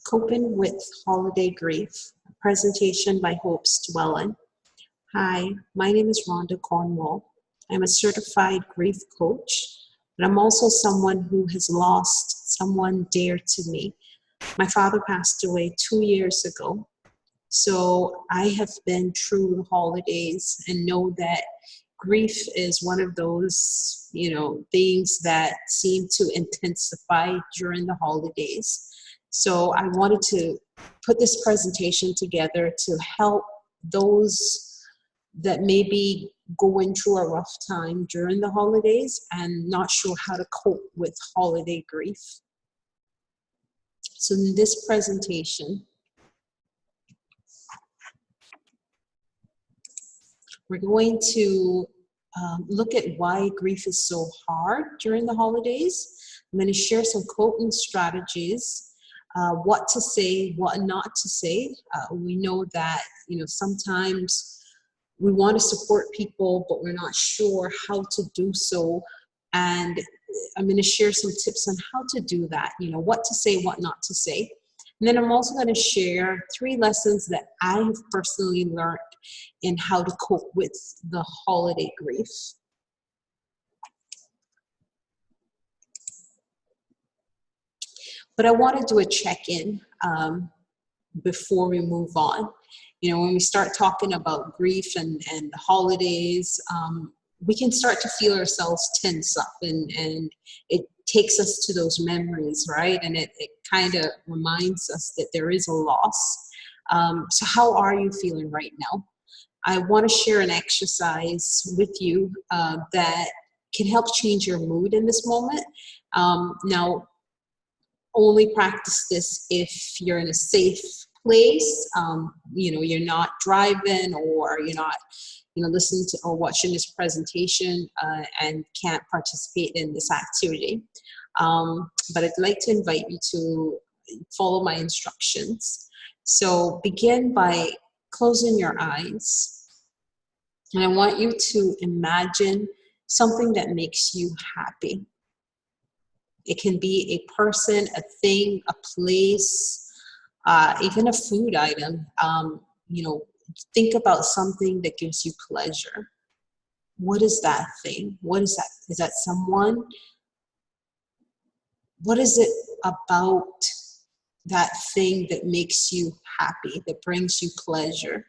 Coping with Holiday Grief, a presentation by Hope Dwellin. Hi, my name is Rhonda Cornwall. I'm a certified grief coach, but I'm also someone who has lost someone dear to me. My father passed away 2 years ago, so I have been through the holidays and know that grief is one of those, things that seem to intensify during the holidays. So I wanted to put this presentation together to help those that may be going through a rough time during the holidays and not sure how to cope with holiday grief. So in this presentation, we're going to look at why grief is so hard during the holidays. I'm going to share some coping strategies, what to say, what not to say. We know that, sometimes we want to support people, but we're not sure how to do so. And I'm going to share some tips on how to do that, what to say, what not to say. And then I'm also going to share 3 lessons that I have personally learned in how to cope with the holiday grief. But I want to do a check-in before we move on. When we start talking about grief and the holidays, we can start to feel ourselves tense up, and it takes us to those memories, right? And it kind of reminds us that there is a loss. So how are you feeling right now? I want to share an exercise with you that can help change your mood in this moment. Now, only practice this if you're in a safe place. You're not driving, or you're not listening to or watching this presentation and can't participate in this activity. But I'd like to invite you to follow my instructions. So begin by closing your eyes, and I want you to imagine something that makes you happy. It can be a person, a thing, a place, even a food item. Think about something that gives you pleasure. What is that thing? What is that? Is that someone? What is it about that thing that makes you happy, that brings you pleasure?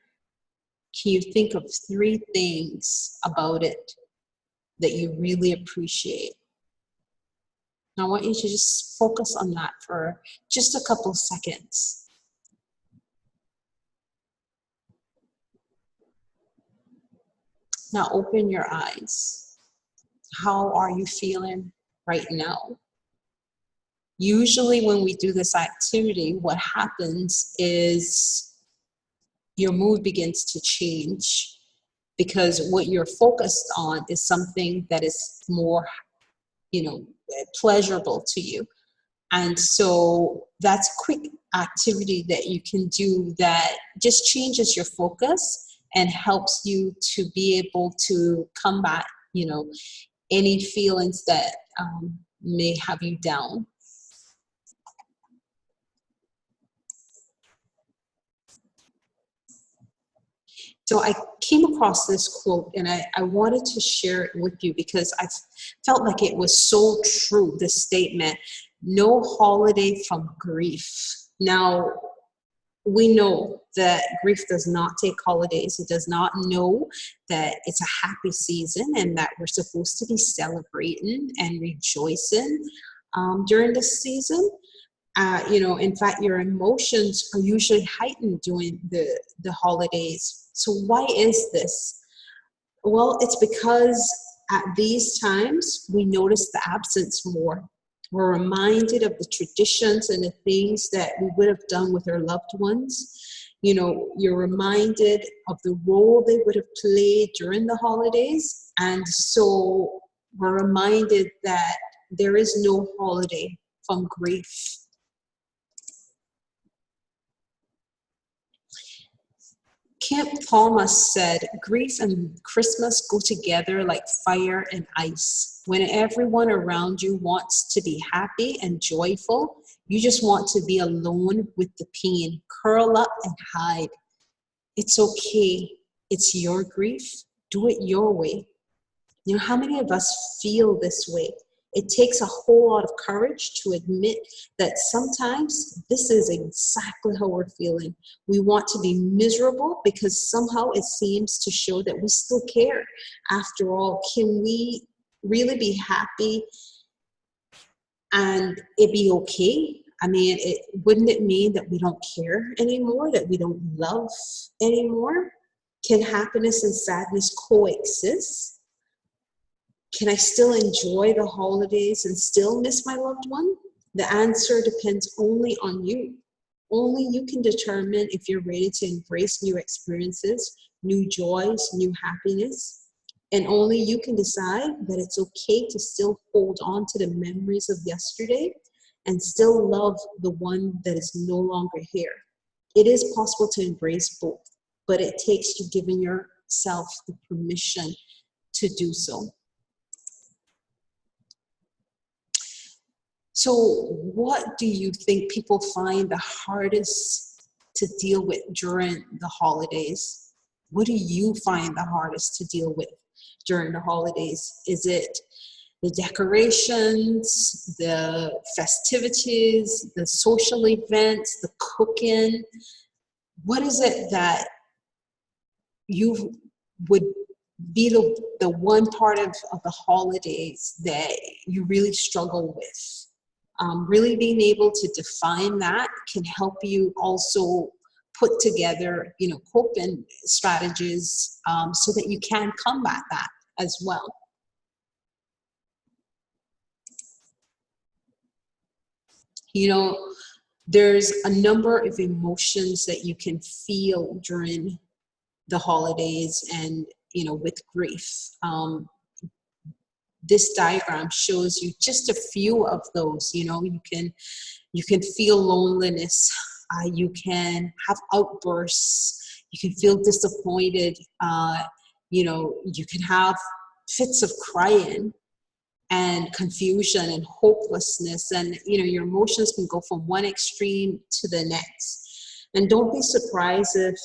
Can you think of 3 things about it that you really appreciate? I want you to just focus on that for just a couple seconds. Now open your eyes. How are you feeling right now? Usually when we do this activity, what happens is your mood begins to change, because what you're focused on is something that is more, pleasurable to you. And so that's a quick activity that you can do that just changes your focus and helps you to be able to combat, any feelings that may have you down. So I came across this quote, and I wanted to share it with you because I felt like it was so true, this statement: no holiday from grief. Now, we know that grief does not take holidays. It does not know that it's a happy season and that we're supposed to be celebrating and rejoicing during this season. In fact, your emotions are usually heightened during the holidays. So why is this? Well, it's because at these times we notice the absence more. We're reminded of the traditions and the things that we would have done with our loved ones. You're reminded of the role they would have played during the holidays. And so we're reminded that there is no holiday from grief. Kent Thomas said, grief and Christmas go together like fire and ice. When everyone around you wants to be happy and joyful, You just want to be alone with the pain. Curl up and hide. It's okay. It's your grief. Do it your way. You know, how many of us feel this way? It takes a whole lot of courage to admit that sometimes this is exactly how we're feeling. We want to be miserable because somehow it seems to show that we still care. After all, can we really be happy and it be okay? I mean, wouldn't it mean that we don't care anymore, that we don't love anymore? Can happiness and sadness coexist? Can I still enjoy the holidays and still miss my loved one? The answer depends only on you. Only you can determine if you're ready to embrace new experiences, new joys, new happiness. And only you can decide that it's okay to still hold on to the memories of yesterday and still love the one that is no longer here. It is possible to embrace both, but it takes you giving yourself the permission to do so. So what do you think people find the hardest to deal with during the holidays? What do you find the hardest to deal with during the holidays? Is it the decorations, the festivities, the social events, the cooking? What is it that you would be the one part of the holidays that you really struggle with? Really being able to define that can help you also put together, coping strategies so that you can combat that as well. There's a number of emotions that you can feel during the holidays and, with grief. This diagram shows you just a few of those. You can feel loneliness. You can have outbursts. You can feel disappointed. You can have fits of crying and confusion and hopelessness. And, your emotions can go from one extreme to the next. And don't be surprised if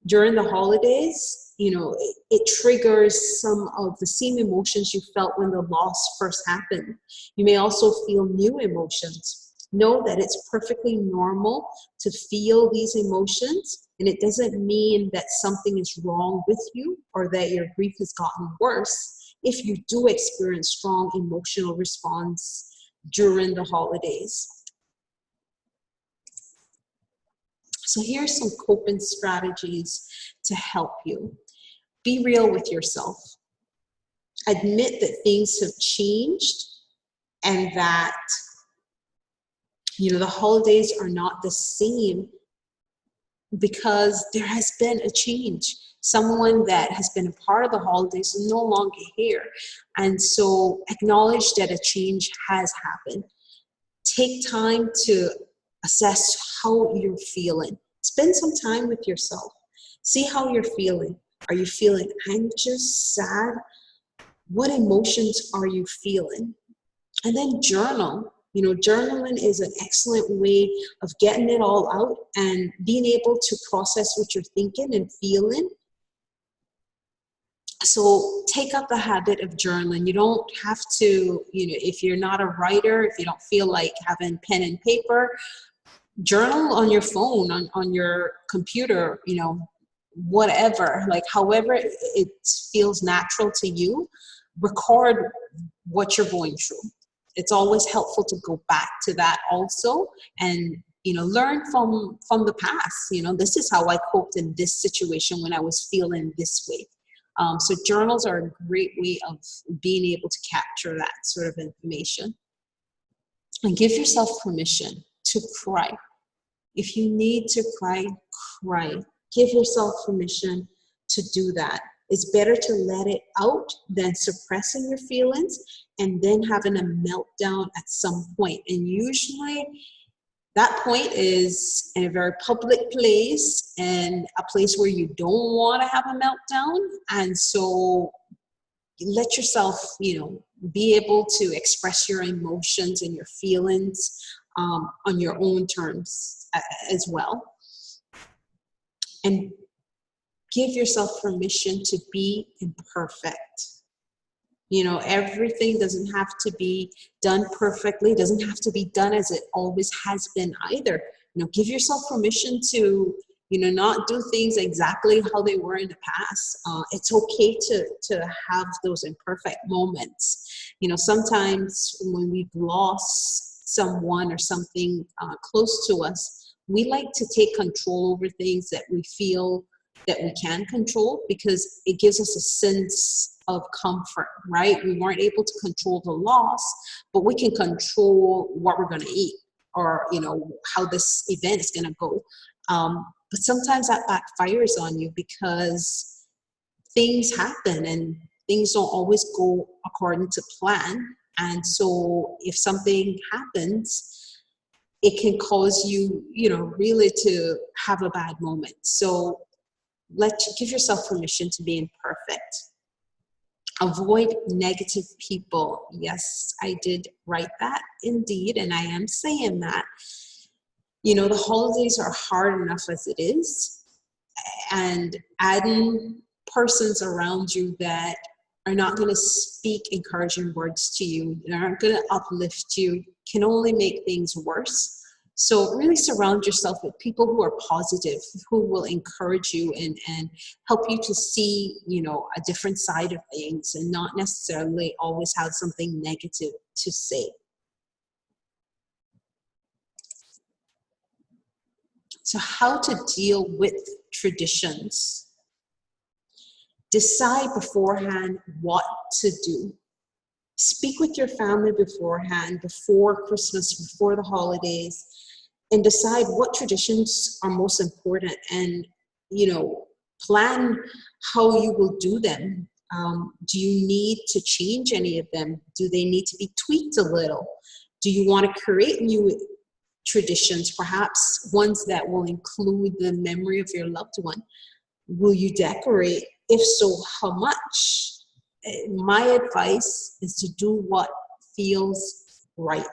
during the holidays, it triggers some of the same emotions you felt when the loss first happened. You may also feel new emotions. Know that it's perfectly normal to feel these emotions, and it doesn't mean that something is wrong with you or that your grief has gotten worse if you do experience strong emotional response during the holidays. So here's some coping strategies to help you. Be real with yourself. Admit that things have changed and that, the holidays are not the same because there has been a change. Someone that has been a part of the holidays is no longer here. And so acknowledge that a change has happened. Take time to assess how you're feeling. Spend some time with yourself. See how you're feeling. Are you feeling anxious, sad? What emotions are you feeling? And then journal. Journaling is an excellent way of getting it all out and being able to process what you're thinking and feeling. So take up the habit of journaling. You don't have to, if you're not a writer, if you don't feel like having pen and paper, journal on your phone, on your computer, whatever, like however it feels natural to you. Record what you're going through. It's always helpful to go back to that also and learn from the past. This is how I coped in this situation when I was feeling this way. So journals are a great way of being able to capture that sort of information. And give yourself permission to cry. If you need to cry, cry. Give yourself permission to do that. It's better to let it out than suppressing your feelings and then having a meltdown at some point. And usually that point is in a very public place and a place where you don't want to have a meltdown. And so let yourself, be able to express your emotions and your feelings on your own terms as well. And give yourself permission to be imperfect. You know, everything doesn't have to be done perfectly, doesn't have to be done as it always has been either. You know, give yourself permission to, you know, not do things exactly how they were in the past. It's okay to have those imperfect moments. You know, sometimes when we've lost someone or something close to us, we like to take control over things that we feel that we can control, because it gives us a sense of comfort, right? We weren't able to control the loss, but we can control what we're going to eat, or, you know, how this event is going to go. But sometimes that backfires on you, because things happen and things don't always go according to plan. And so if something happens, it can cause you, you know, really to have a bad moment. So give yourself permission to be imperfect. Avoid negative people. Yes, I did write that indeed, and I am saying that. You know, the holidays are hard enough as it is, and adding persons around you that are not going to speak encouraging words to you, that aren't going to uplift you, can only make things worse. So really surround yourself with people who are positive, who will encourage you and help you to see, you know, a different side of things, and not necessarily always have something negative to say. So how to deal with traditions. Decide beforehand what to do. Speak with your family beforehand, before Christmas, before the holidays, and decide what traditions are most important, and, you know, plan how you will do them. Do you need to change any of them? Do they need to be tweaked a little? Do you want to create new traditions, perhaps ones that will include the memory of your loved one? Will you decorate? If so, how much? My advice is to do what feels right.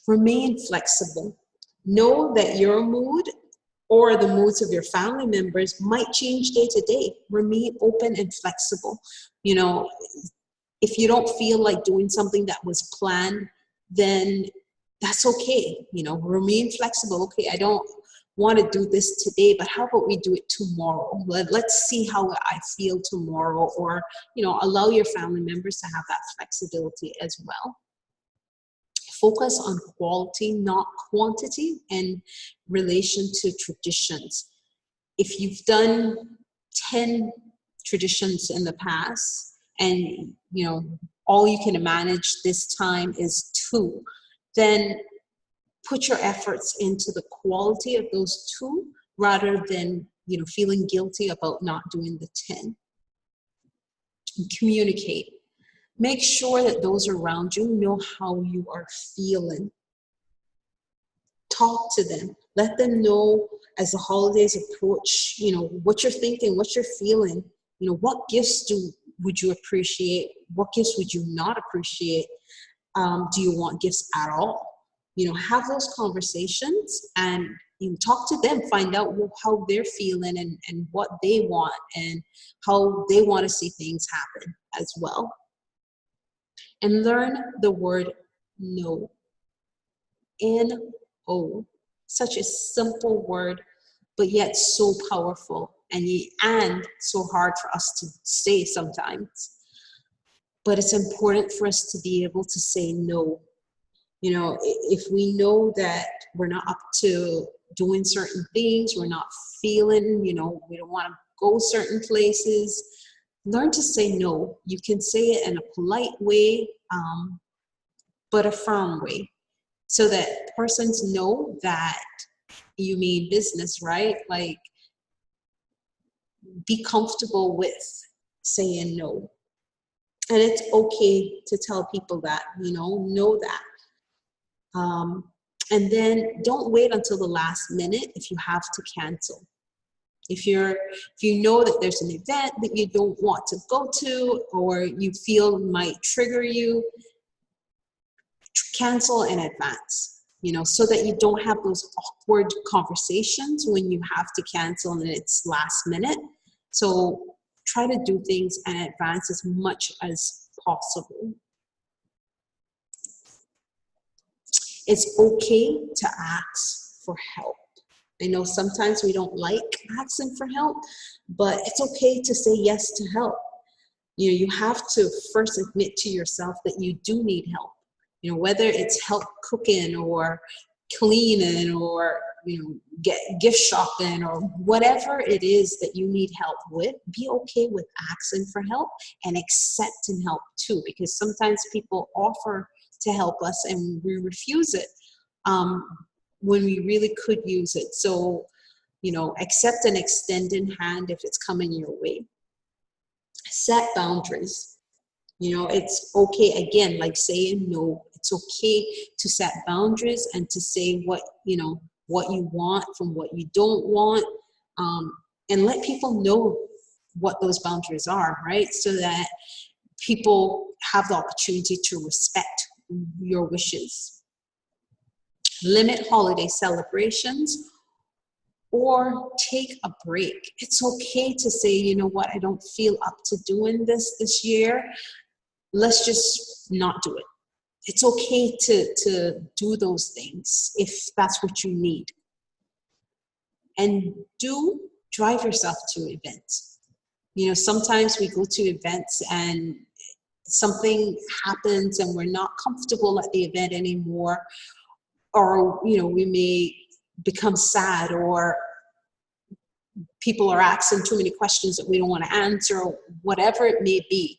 Remain flexible. Know that your mood or the moods of your family members might change day to day. Remain open and flexible. You know, if you don't feel like doing something that was planned, then that's okay. You know, remain flexible. Okay, I don't want to do this today, but how about we do it tomorrow? Let's see how I feel tomorrow. Or, you know, allow your family members to have that flexibility as well. Focus on quality, not quantity, in relation to traditions. If you've done 10 traditions in the past, and, you know, all you can manage this time is 2, then put your efforts into the quality of those 2, rather than, you know, feeling guilty about not doing the 10. And communicate. Make sure that those around you know how you are feeling. Talk to them. Let them know as the holidays approach, you know, what you're thinking, what you're feeling. You know, what gifts would you appreciate? What gifts would you not appreciate? Do you want gifts at all? You know, have those conversations and, you know, talk to them. Find out how they're feeling and what they want, and how they want to see things happen as well. And learn the word no. N-O. Such a simple word, but yet so powerful, and so hard for us to say sometimes. But it's important for us to be able to say no. You know, if we know that we're not up to doing certain things, we're not feeling, you know, we don't want to go certain places, learn to say no. You can say it in a polite way, but a firm way, so that persons know that you mean business, right? Like, be comfortable with saying no. And it's okay to tell people that, you know that. And then don't wait until the last minute if you have to cancel. If you know that there's an event that you don't want to go to, or you feel might trigger you, cancel in advance, so that you don't have those awkward conversations when you have to cancel and it's last minute. So try to do things in advance as much as possible. It's okay to ask for help. I know sometimes we don't like asking for help, but it's okay to say yes to help. You have to first admit to yourself that you do need help. Whether it's help cooking or cleaning or, get gift shopping or whatever it is that you need help with, be okay with asking for help and accepting help too, because sometimes people offer to help us and we refuse it when we really could use it. So, accept an extended hand if it's coming your way. Set boundaries. It's okay, again, like saying no. It's okay to set boundaries and to say what you want from what you don't want, and let people know what those boundaries are, right? So that people have the opportunity to respect your wishes. Limit holiday celebrations or take a break. It's okay to say, you know what, I don't feel up to doing this year. Let's just not do it. It's okay to do those things if that's what you need. And drive yourself to events. Sometimes we go to events and something happens and we're not comfortable at the event anymore, or we may become sad, or people are asking too many questions that we don't want to answer, or whatever it may be.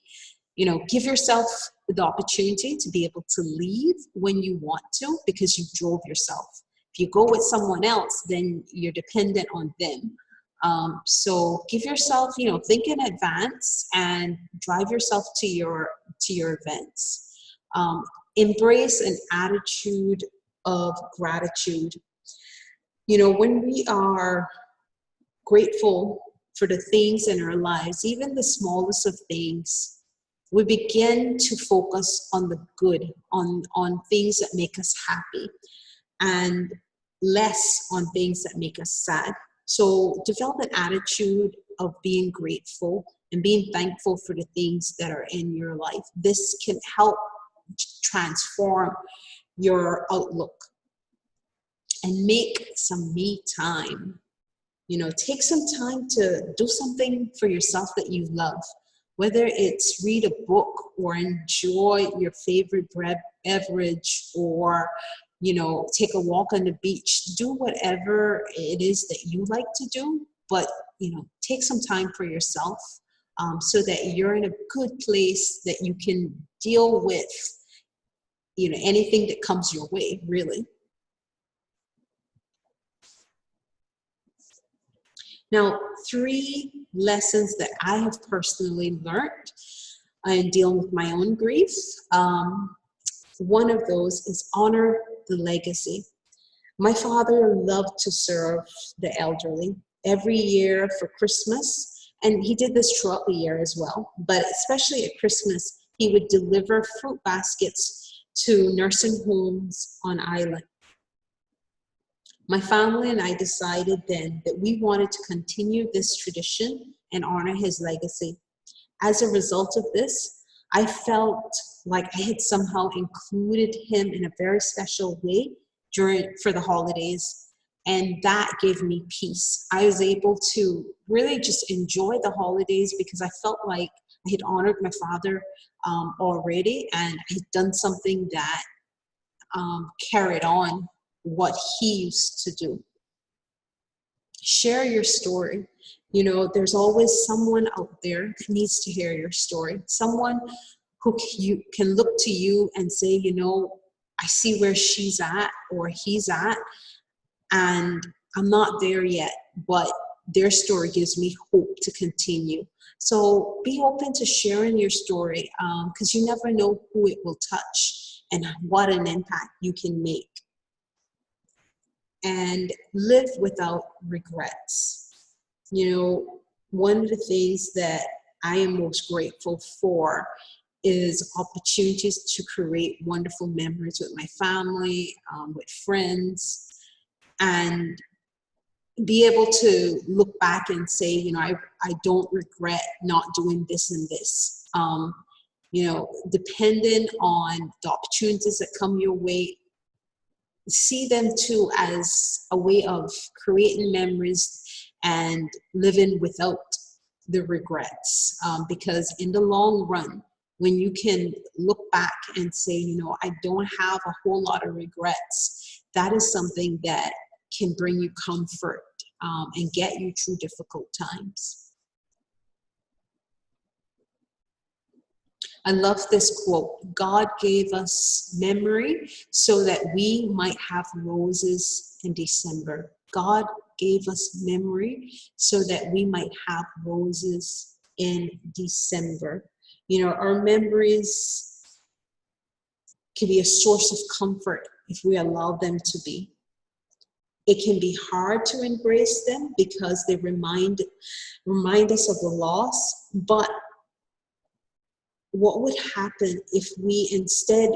Give yourself the opportunity to be able to leave when you want to, because you drove yourself. If you go with someone else, then you're dependent on them. So give yourself, think in advance and drive yourself to your events. Embrace an attitude of gratitude. When we are grateful for the things in our lives, even the smallest of things, we begin to focus on the good, on things that make us happy, and less on things that make us sad. So develop an attitude of being grateful and being thankful for the things that are in your life. This can help transform your outlook. And make some me time. Take some time to do something for yourself that you love. Whether it's read a book or enjoy your favorite beverage, or, take a walk on the beach. Do whatever it is that you like to do, but, take some time for yourself so that you're in a good place that you can deal with, anything that comes your way, really. Now, 3 lessons that I have personally learned in dealing with my own grief. One of those is honor the legacy. My father loved to serve the elderly every year for Christmas, and he did this throughout the year as well. But especially at Christmas, he would deliver fruit baskets to nursing homes on island. My family and I decided then that we wanted to continue this tradition and honor his legacy. As a result of this, I felt like I had somehow included him in a very special way for the holidays, and that gave me peace. I was able to really just enjoy the holidays because I felt like I had honored my father already, and I had done something that carried on what he used to do. Share your story. There's always someone out there that needs to hear your story. Someone who you can look to you and say, I see where she's at or he's at, and I'm not there yet, but their story gives me hope to continue. So be open to sharing your story, because you never know who it will touch and what an impact you can make. And live without regrets. One of the things that I am most grateful for is opportunities to create wonderful memories with my family, with friends, and be able to look back and say, you know, I don't regret not doing this and this. You know, depending on the opportunities that come your way, see them too as a way of creating memories and living without the regrets. Because in the long run, when you can look back and say, you know, I don't have a whole lot of regrets, that is something that can bring you comfort and get you through difficult times. I love this quote: God gave us memory so that we might have roses in December. God gave us memory so that we might have roses in December. You know, our memories can be a source of comfort if we allow them to be. It can be hard to embrace them because they remind us of the loss, but what would happen if we, instead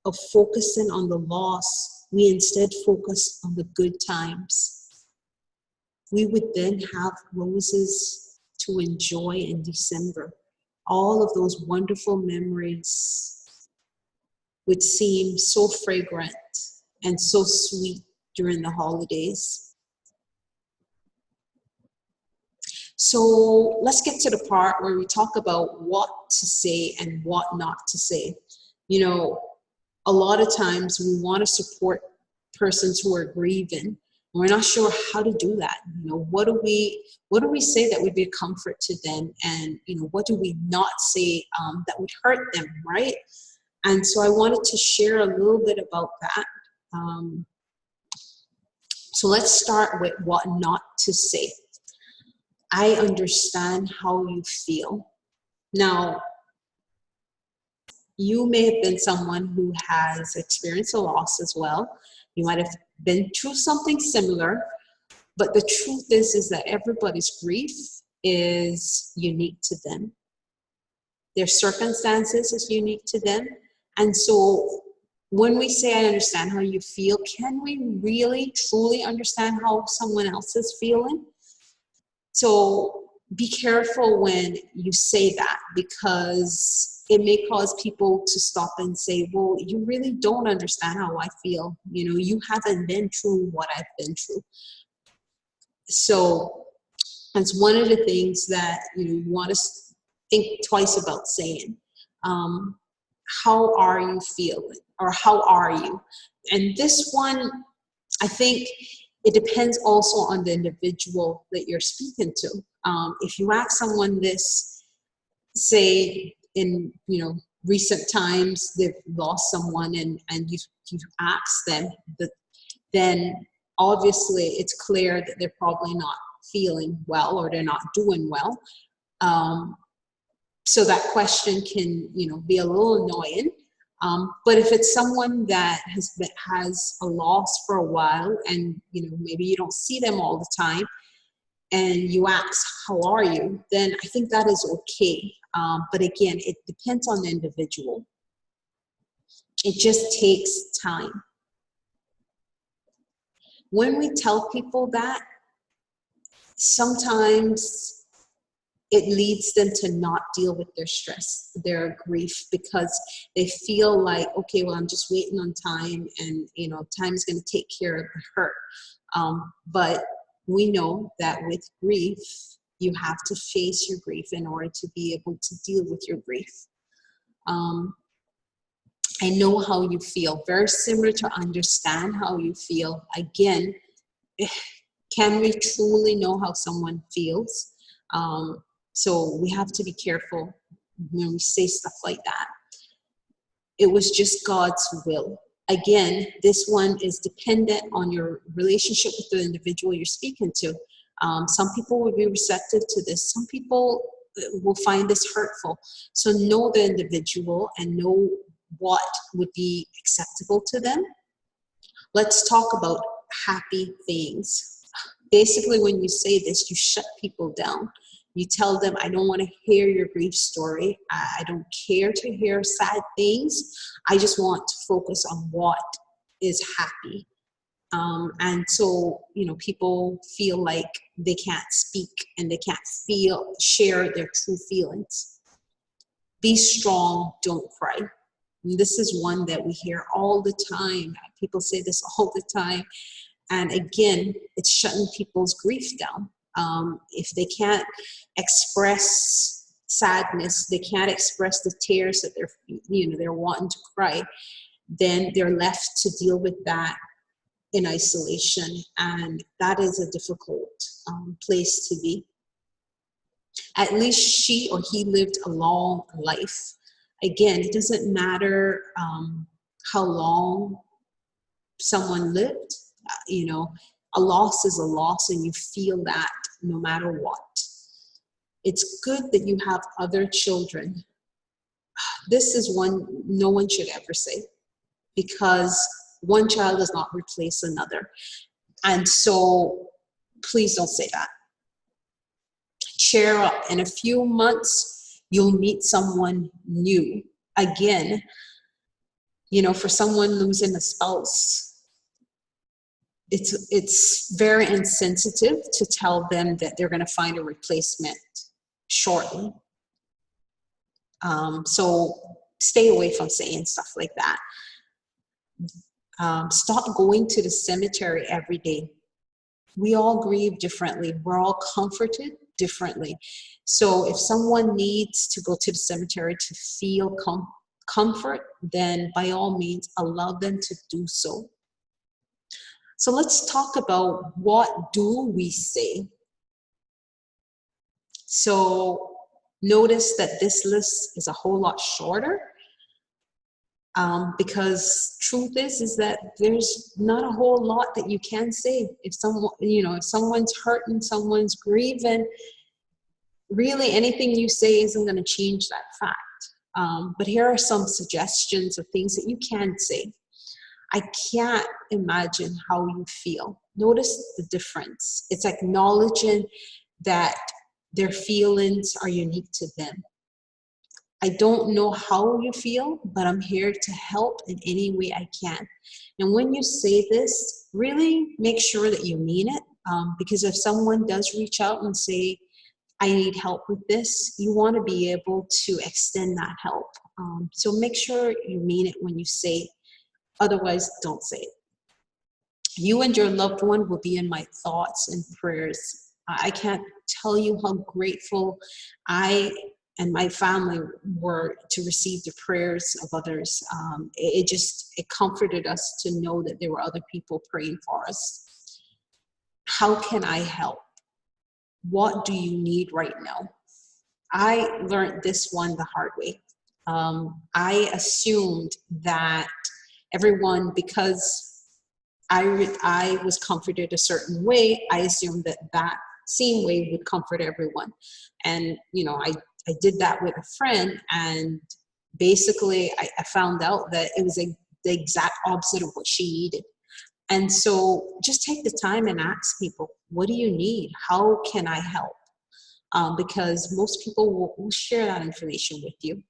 of focusing on the loss, we instead focus on the good times? We would then have roses to enjoy in December. All of those wonderful memories would seem so fragrant and so sweet during the holidays. So let's get to the part where we talk about what to say and what not to say. You know, a lot of times we want to support persons who are grieving, and we're not sure how to do that. You know, what do we say that would be a comfort to them, and you know, what do we not say that would hurt them, right? And so I wanted to share a little bit about that. So let's start with what not to say. I understand how you feel. Now, you may have been someone who has experienced a loss as well. You might have been through something similar, but the truth is that everybody's grief is unique to them. Their circumstances is unique to them. And so when we say, I understand how you feel, can we really, truly understand how someone else is feeling? So be careful when you say that, because it may cause people to stop and say, well, you really don't understand how I feel. You know, you haven't been through what I've been through. So that's one of the things that, you know, you want to think twice about saying. How are you feeling? Or how are you? And this one, I think, it depends also on the individual that you're speaking to. If you ask someone this, say in, you know, recent times they've lost someone, and you ask them that, then obviously it's clear that they're probably not feeling well or they're not doing well. So that question can, you know, be a little annoying. But if it's someone that has a loss for a while, and you know, maybe you don't see them all the time, and you ask, how are you? Then I think that is okay. But again, it depends on the individual. It just takes time. When we tell people that, sometimes it leads them to not deal with their stress, their grief, because they feel like, okay, well, I'm just waiting on time, and you know, time is going to take care of the hurt. But we know that with grief, you have to face your grief in order to be able to deal with your grief. I know how you feel, very similar to understand how you feel. Again, can we truly know how someone feels? So we have to be careful when we say stuff like that. It was just God's will. Again, this one is dependent on your relationship with the individual you're speaking to. Some people will be receptive to this. Some people will find this hurtful. So know the individual and know what would be acceptable to them. Let's talk about happy things. Basically, when you say this, you shut people down. You tell them, I don't want to hear your grief story. I don't care to hear sad things. I just want to focus on what is happy. And so, people feel like they can't speak and they can't share their true feelings. Be strong, don't cry. And this is one that we hear all the time. People say this all the time. And again, it's shutting people's grief down. If they can't express sadness, they can't express the tears that they're wanting to cry, then they're left to deal with that in isolation. And that is a difficult place to be. At least she or he lived a long life. Again, it doesn't matter how long someone lived. A loss is a loss, and you feel that no matter what. It's good that you have other children. This is one no one should ever say, because one child does not replace another. And so please don't say that. Cheer up. In a few months, you'll meet someone new. Again, for someone losing a spouse, it's very insensitive to tell them that they're going to find a replacement shortly. So stay away from saying stuff like that. Stop going to the cemetery every day. We all grieve differently. We're all comforted differently. So if someone needs to go to the cemetery to feel comfort, then by all means, allow them to do so. So let's talk about, what do we say? So notice that this list is a whole lot shorter, because truth is that there's not a whole lot that you can say. If someone's hurting, someone's grieving, really anything you say isn't going to change that fact. But here are some suggestions of things that you can say. I can't imagine how you feel. Notice the difference. It's acknowledging that their feelings are unique to them. I don't know how you feel, but I'm here to help in any way I can. And when you say this, really make sure that you mean it, because if someone does reach out and say, I need help with this, you want to be able to extend that help. So make sure you mean it when you say it. Otherwise, don't say it. You and your loved one will be in my thoughts and prayers. I can't tell you how grateful I and my family were to receive the prayers of others. It comforted us to know that there were other people praying for us. How can I help? What do you need right now? I learned this one the hard way. I assumed that everyone, because I was comforted a certain way, I assumed that same way would comfort everyone. And, I did that with a friend, and basically I found out that it was the exact opposite of what she needed. And so just take the time and ask people, what do you need? How can I help? Because most people will share that information with you.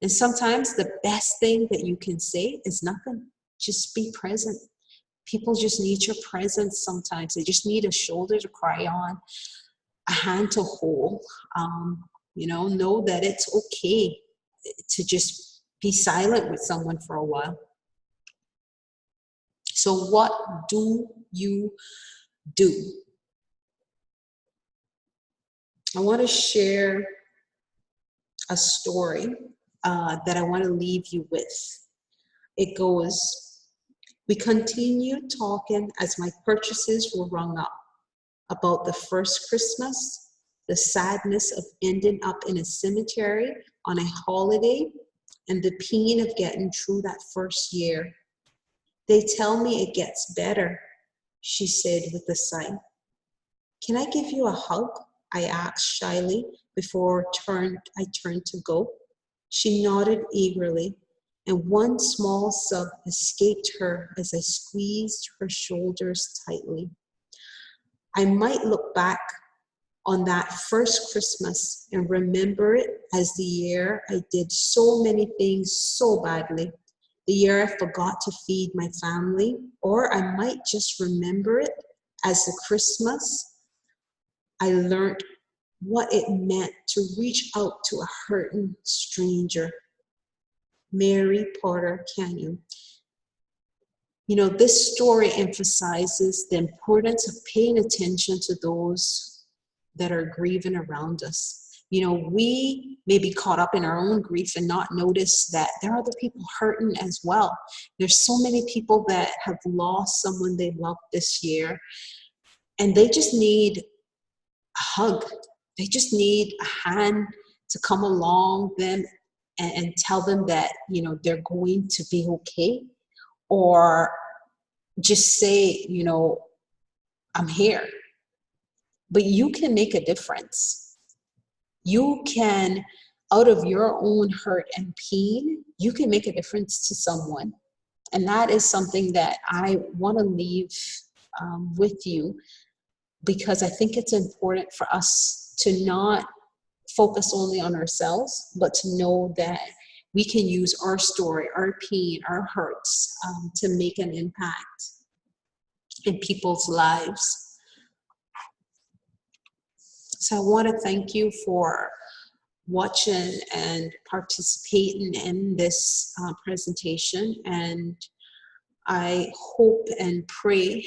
And sometimes the best thing that you can say is nothing. Just be present. People just need your presence sometimes. They just need a shoulder to cry on, a hand to hold. Know that it's okay to just be silent with someone for a while. So what do you do? I want to share a story that I want to leave you with. It goes, we continued talking as my purchases were rung up about the first Christmas, the sadness of ending up in a cemetery on a holiday, and the pain of getting through that first year. They tell me it gets better, she said with a sigh. Can I give you a hug? I asked shyly before I turned to go. She nodded eagerly, and one small sob escaped her as I squeezed her shoulders tightly. I might look back on that first Christmas and remember it as the year I did so many things so badly, the year I forgot to feed my family, or I might just remember it as the Christmas I learned what it meant to reach out to a hurting stranger. Mary Porter Canyon. You know, this story emphasizes the importance of paying attention to those that are grieving around us. You know, we may be caught up in our own grief and not notice that there are other people hurting as well. There's so many people that have lost someone they loved this year, and they just need a hug. They just need a hand to come along them and tell them that, you know, they're going to be okay. Or just say, you know, I'm here. But you can make a difference. You can, out of your own hurt and pain, you can make a difference to someone. And that is something that I want to leave with you, because I think it's important for us to not focus only on ourselves, but to know that we can use our story, our pain, our hurts to make an impact in people's lives. So I want to thank you for watching and participating in this presentation, and I hope and pray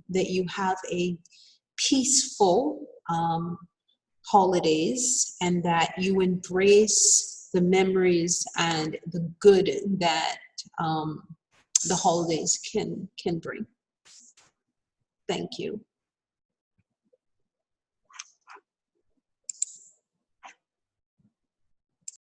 that you have a peaceful holidays, and that you embrace the memories and the good that the holidays can bring. Thank you.